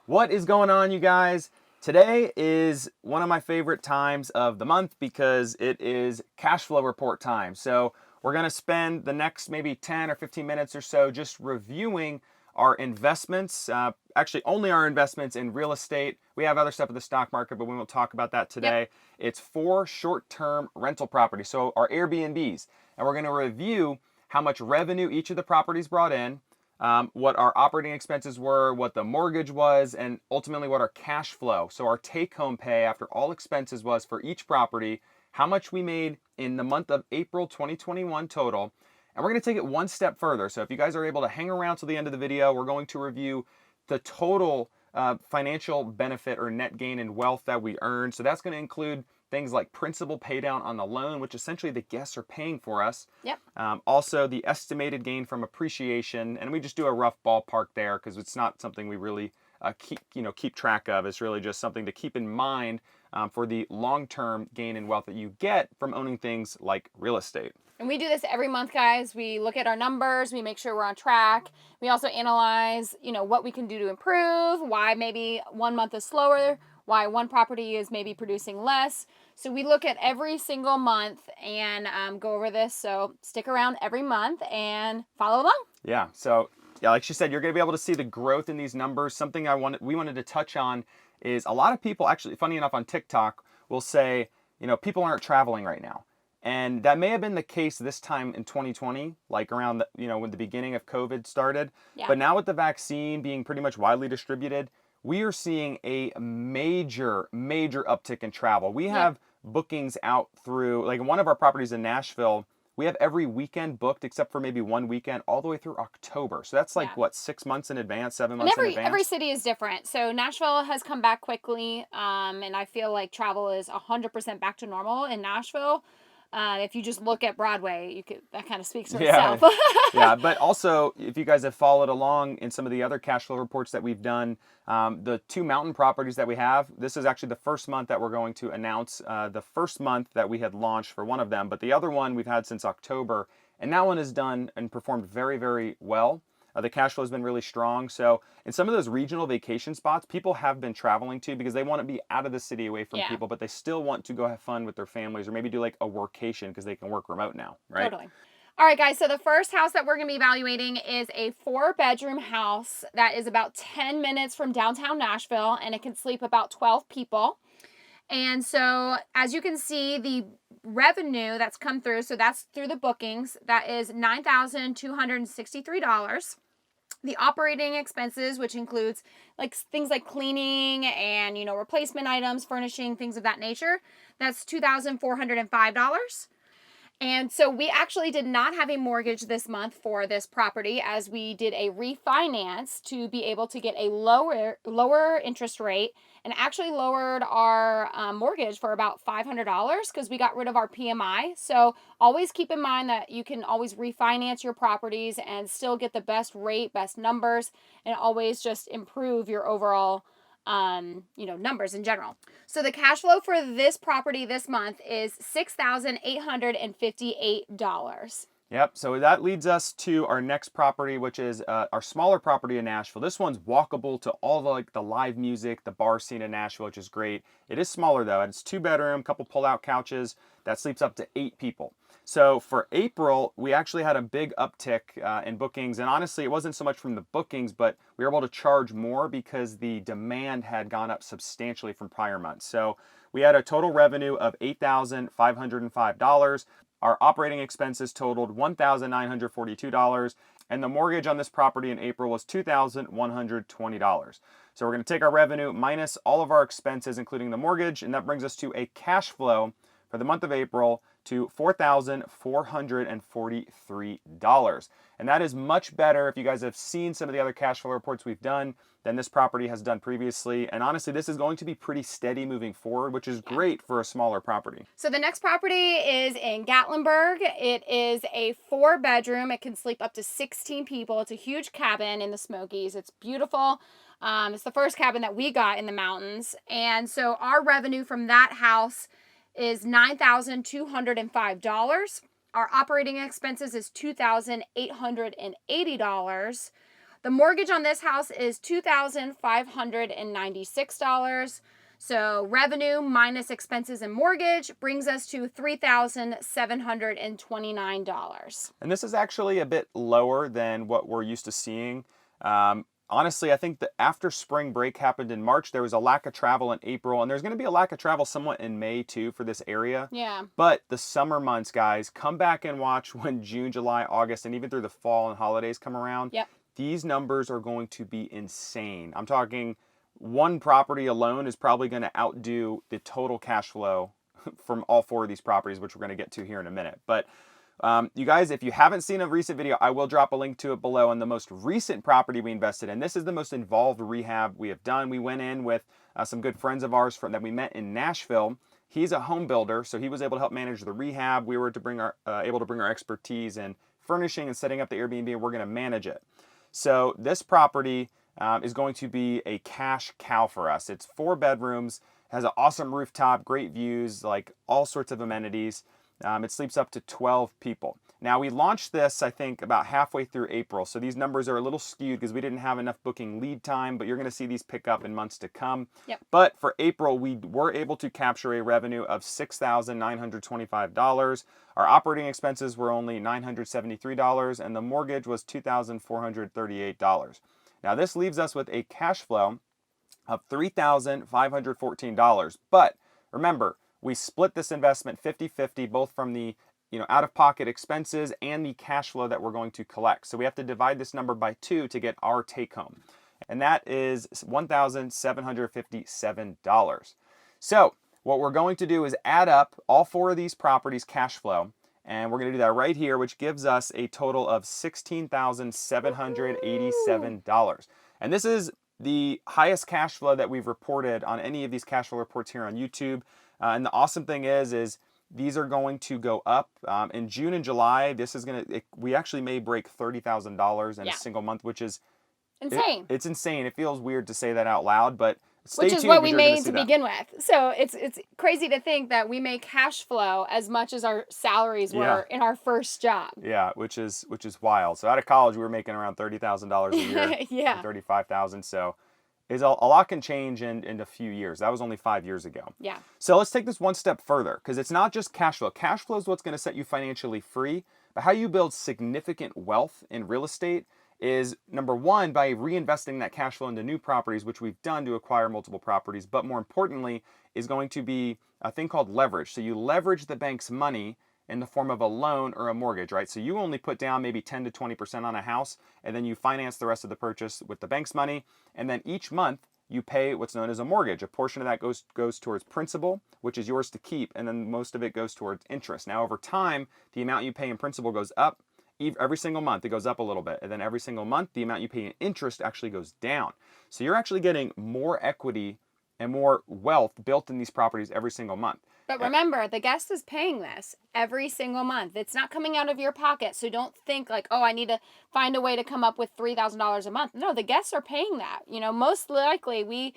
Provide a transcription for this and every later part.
What is going on, you guys? Today is one of my favorite times of the month because it is cash flow report time. So we're going to spend the next maybe 10 or 15 minutes or so just reviewing our investments, actually only our investments in real estate. We have other stuff in the stock market, but we won't talk about that Yep. today. It's 4 short-term rental properties, so our Airbnbs. And we're going to review how much revenue each of the properties brought in, what our operating expenses were, what the mortgage was, and ultimately what our cash flow, so our take-home pay after all expenses was for each property, how much we made in the month of April 2021 total. And we're going to take it one step further. So if you guys are able to hang around till the end of the video, we're going to review the total financial benefit or net gain in wealth that we earned. So that's going to include things like principal pay down on the loan, which essentially the guests are paying for us. Yep. Also the estimated gain from appreciation, and we just do a rough ballpark there because it's not something we really keep track of. It's really just something to keep in mind for the long-term gain in wealth that you get from owning things like real estate. And we do this every month, guys. We look at our numbers, we make sure we're on track. We also analyze, what we can do to improve, why maybe one month is slower, why one property is maybe producing less. So we look at every single month and go over this. So stick around every month and follow along. Yeah. So yeah, like she said, you're going to be able to see the growth in these numbers. Something we wanted to touch on is a lot of people, actually, funny enough, on TikTok will say, people aren't traveling right now. And that may have been the case this time in 2020, like around when the beginning of COVID started. Yeah. But now with the vaccine being pretty much widely distributed, we are seeing a major uptick in travel. We have bookings out through, like, one of our properties in Nashville, we have every weekend booked except for maybe one weekend all the way through October. So that's like, Yeah. what, 6 months in advance, 7 And months in every advance? city is different. So Nashville has come back quickly, and I feel like travel is 100% back to normal in Nashville. If you just look at Broadway, that kind of speaks for Yeah, itself. yeah. But also, if you guys have followed along in some of the other cash flow reports that we've done, the 2 mountain properties that we have, this is actually the first month that we're going to announce the first month that we had launched for one of them. But the other one we've had since October, and that one has done and performed very, very well. The cash flow has been really strong. So in some of those regional vacation spots, people have been traveling to because they want to be out of the city away from Yeah. people, but they still want to go have fun with their families or maybe do like a workation because they can work remote now, right? Totally. All right, guys. So the first house that we're going to be evaluating is a 4-bedroom house that is about 10 minutes from downtown Nashville, and it can sleep about 12 people. And so, as you can see, the revenue that's come through, so that's through the bookings, that is $9,263. The operating expenses, which includes like things like cleaning and replacement items, furnishing, things of that nature, that's $2,405. And so we actually did not have a mortgage this month for this property, as we did a refinance to be able to get a lower interest rate, and actually lowered our mortgage for about $500 because we got rid of our PMI. So always keep in mind that you can always refinance your properties and still get the best rate, best numbers, and always just improve your overall numbers in general. So the cash flow for this property this month is $6,858. Yep. So that leads us to our next property, which is our smaller property in Nashville. This one's walkable to all the live music, the bar scene in Nashville, which is great. It is smaller though. It's 2-bedroom, couple pull-out couches that sleeps up to 8 people. So for April, we actually had a big uptick in bookings, and honestly, it wasn't so much from the bookings, but we were able to charge more because the demand had gone up substantially from prior months. So we had a total revenue of $8,505. Our operating expenses totaled $1,942, and the mortgage on this property in April was $2,120. So we're going to take our revenue minus all of our expenses, including the mortgage, and that brings us to a cash flow for the month of April to $4,443. And that is much better, if you guys have seen some of the other cash flow reports we've done, than this property has done previously. And honestly, this is going to be pretty steady moving forward, which is great for a smaller property. So the next property is in Gatlinburg. It is a 4-bedroom. It can sleep up to 16 people. It's a huge cabin in the Smokies. It's beautiful. It's the first cabin that we got in the mountains. And so our revenue from that house is $9,205. Our operating expenses is $2,880. The mortgage on this house is $2,596. So revenue minus expenses and mortgage brings us to $3,729. And this is actually a bit lower than what we're used to seeing. Honestly, I think that after spring break happened in March, there was a lack of travel in April, and there's going to be a lack of travel somewhat in May too for this area. Yeah. But the summer months, guys, come back and watch when June, July, August, and even through the fall and holidays come around. Yep. These numbers are going to be insane. I'm talking one property alone is probably going to outdo the total cash flow from all 4 of these properties, which we're going to get to here in a minute. But you guys, if you haven't seen a recent video, I will drop a link to it below on the most recent property we invested in. This is the most involved rehab we have done. We went in with some good friends of ours that we met in Nashville. He's a home builder, so he was able to help manage the rehab. We were able to bring our expertise in furnishing and setting up the Airbnb, and we're going to manage it. So this property is going to be a cash cow for us. It's 4 bedrooms, has an awesome rooftop, great views, like all sorts of amenities. It sleeps up to 12 people. Now, we launched this, I think, about halfway through April, so these numbers are a little skewed because we didn't have enough booking lead time, but you're going to see these pick up in months to come. Yep. But for April, we were able to capture a revenue of $6,925. Our operating expenses were only $973, and the mortgage was $2,438. Now, this leaves us with a cash flow of $3,514. But remember, we split this investment 50-50, both from the out-of-pocket expenses and the cash flow that we're going to collect. So we have to divide this number by 2 to get our take home. And that is $1,757. So what we're going to do is add up all 4 of these properties' cash flow. And we're going to do that right here, which gives us a total of $16,787. And this is the highest cash flow that we've reported on any of these cash flow reports here on YouTube. And the awesome thing is these are going to go up in June and July. We actually may break $30,000 in a single month, which is insane. It's insane. It feels weird to say that out loud, but stay tuned. Which is what we because you're made gonna see to that. begin with. So it's crazy to think that we make cash flow as much as our salaries were in our first job. Yeah, which is wild. So out of college, we were making around $30,000 a year. Yeah. $35,000. So a lot can change in a few years. That was only 5 years ago. Yeah. So let's take this one step further, because it's not just cash flow. Cash flow is what's going to set you financially free, but how you build significant wealth in real estate is, number one, by reinvesting that cash flow into new properties, which we've done to acquire multiple properties, but more importantly is going to be a thing called leverage. So you leverage the bank's money in the form of a loan or a mortgage, right? So you only put down maybe 10 to 20% on a house, and then you finance the rest of the purchase with the bank's money, and then each month you pay what's known as a mortgage. A portion of that goes towards principal, which is yours to keep, and then most of it goes towards interest. Now, over time, the amount you pay in principal goes up. Every single month it goes up a little bit, and then every single month the amount you pay in interest actually goes down. So you're actually getting more equity and more wealth built in these properties every single month. But remember, the guest is paying this every single month. It's not coming out of your pocket. So don't think like, oh, I need to find a way to come up with $3,000 a month. No, the guests are paying that. Most likely we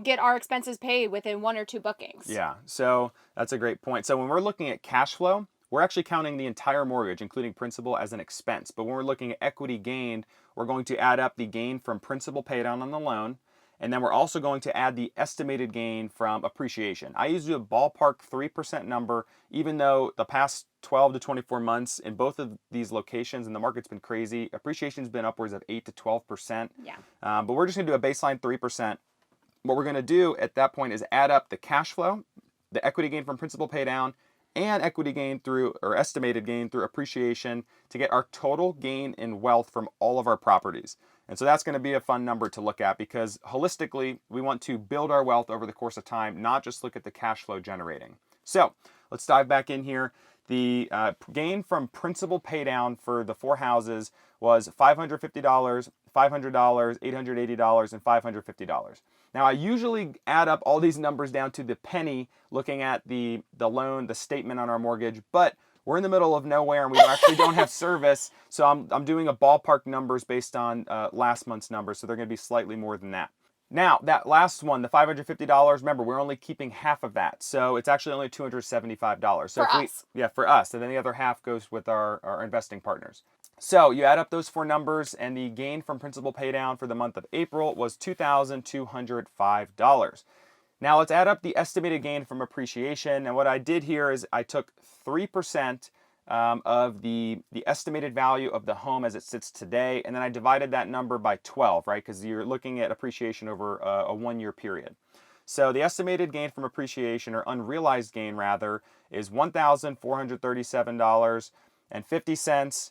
get our expenses paid within 1 or 2 bookings. Yeah, so that's a great point. So when we're looking at cash flow, we're actually counting the entire mortgage, including principal, as an expense. But when we're looking at equity gained, we're going to add up the gain from principal paid down on the loan, and then we're also going to add the estimated gain from appreciation. I usually do a ballpark 3% number, even though the past 12 to 24 months in both of these locations, and the market's been crazy, appreciation's been upwards of 8 to 12%. Yeah. But we're just going to do a baseline 3%. What we're going to do at that point is add up the cash flow, the equity gain from principal pay down, and equity gain or estimated gain through appreciation to get our total gain in wealth from all of our properties. And so that's going to be a fun number to look at, because holistically, we want to build our wealth over the course of time, not just look at the cash flow generating. So let's dive back in here. The gain from principal pay down for the 4 houses was $550, $500, $880, and $550. Now, I usually add up all these numbers down to the penny looking at the loan, the statement on our mortgage, but we're in the middle of nowhere and we actually don't have service. So I'm doing a ballpark numbers based on last month's numbers. So they're going to be slightly more than that. Now, that last one, the $550, remember, we're only keeping half of that. So it's actually only $275. So For us. Yeah, for us. And then the other half goes with our investing partners. So you add up those four numbers, and the gain from principal paydown for the month of April was $2,205. Now let's add up the estimated gain from appreciation. And what I did here is I took 3% of the estimated value of the home as it sits today, and then I divided that number by 12, right? Because you're looking at appreciation over a 1-year period. So the estimated gain from appreciation, or unrealized gain rather, is $1,437.50,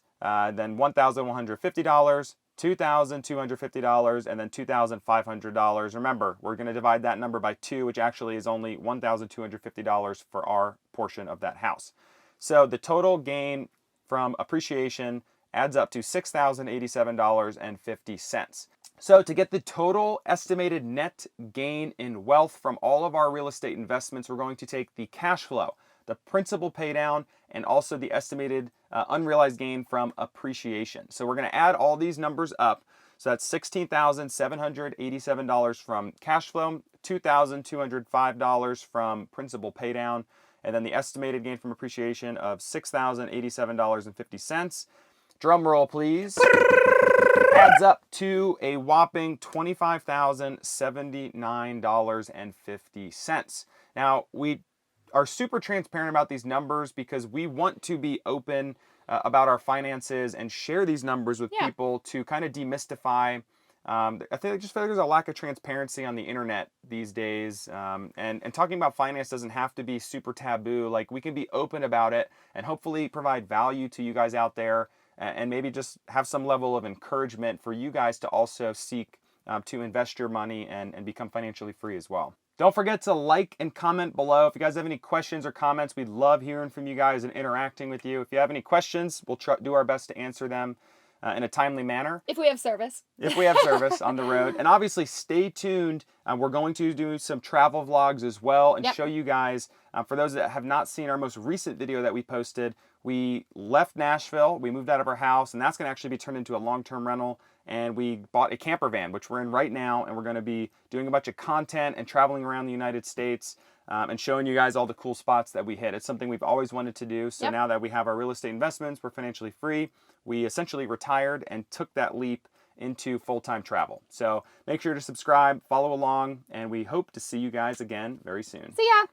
then $1,150, $2,250, and then $2,500. Remember, we're going to divide that number by 2, which actually is only $1,250 for our portion of that house. So the total gain from appreciation adds up to $6,087.50. So to get the total estimated net gain in wealth from all of our real estate investments, we're going to take the cash flow, the principal pay down, and also the estimated unrealized gain from appreciation. So we're going to add all these numbers up. So that's $16,787 from cash flow, $2,205 from principal pay down, and then the estimated gain from appreciation of $6,087.50. Drum roll, please. Adds up to a whopping $25,079.50. Now, we are super transparent about these numbers because we want to be open about our finances and share these numbers with people to kind of demystify. I feel like there's a lack of transparency on the internet these days, and talking about finance doesn't have to be super taboo. Like, we can be open about it and hopefully provide value to you guys out there, and maybe just have some level of encouragement for you guys to also seek to invest your money and become financially free as well. Don't forget to like and comment below. If you guys have any questions or comments, we'd love hearing from you guys and interacting with you. If you have any questions, we'll do our best to answer them in a timely manner. If we have service. If we have service on the road. And obviously stay tuned. We're going to do some travel vlogs as well and show you guys, for those that have not seen our most recent video that we posted, we left Nashville, we moved out of our house, and that's going to actually be turned into a long-term rental. And we bought a camper van, which we're in right now, and we're going to be doing a bunch of content and traveling around the United States and showing you guys all the cool spots that we hit. It's something we've always wanted to do. So now that we have our real estate investments, we're financially free. We essentially retired and took that leap into full-time travel. So make sure to subscribe, follow along, and we hope to see you guys again very soon. See ya!